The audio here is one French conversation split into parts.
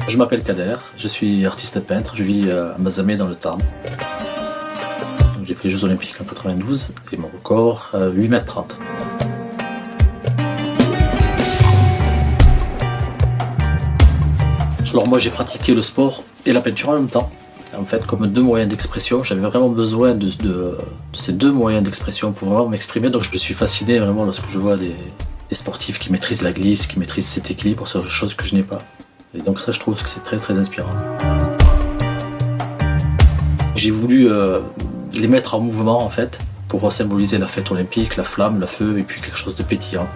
Je m'appelle Kader, je suis artiste peintre, je vis à Mazamet dans le Tarn. J'ai fait les Jeux Olympiques en 92 et mon record 8,30 m. Alors moi j'ai pratiqué le sport et la peinture en même temps. En fait, comme deux moyens d'expression, j'avais vraiment besoin de ces deux moyens d'expression pour vraiment m'exprimer. Donc je me suis fasciné vraiment lorsque je vois des sportifs qui maîtrisent la glisse, qui maîtrisent cet équilibre, c'est une chose que je n'ai pas. Et donc ça, je trouve que c'est très très inspirant. J'ai voulu les mettre en mouvement en fait, pour symboliser la fête olympique, la flamme, le feu et puis quelque chose de pétillant.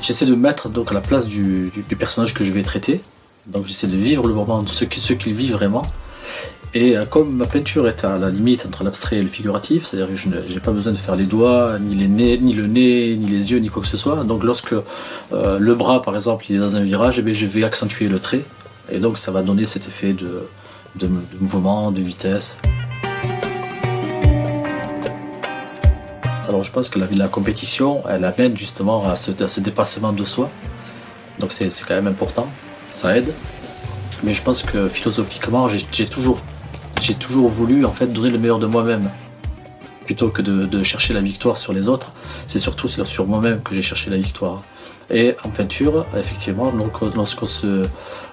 J'essaie de me mettre donc à la place du personnage que je vais traiter. Donc j'essaie de vivre le moment de ce qu'il vit vraiment. Et comme ma peinture est à la limite entre l'abstrait et le figuratif, c'est-à-dire que je n'ai pas besoin de faire les doigts, ni le nez, ni les yeux, ni quoi que ce soit. Donc lorsque le bras, par exemple, il est dans un virage, je vais accentuer le trait. Et donc ça va donner cet effet de mouvement, de vitesse. Alors je pense que la compétition, elle amène justement à ce dépassement de soi. Donc c'est quand même important, ça aide. Mais je pense que philosophiquement, j'ai toujours voulu en fait donner le meilleur de moi-même. Plutôt que de chercher la victoire sur les autres, c'est surtout sur moi-même que j'ai cherché la victoire. Et en peinture, effectivement, lorsqu'on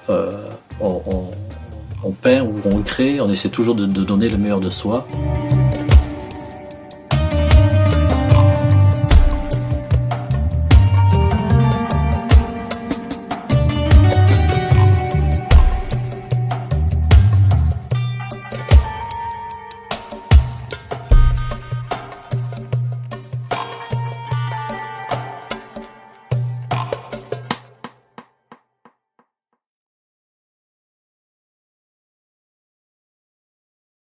on peint ou on crée, on essaie toujours de donner le meilleur de soi.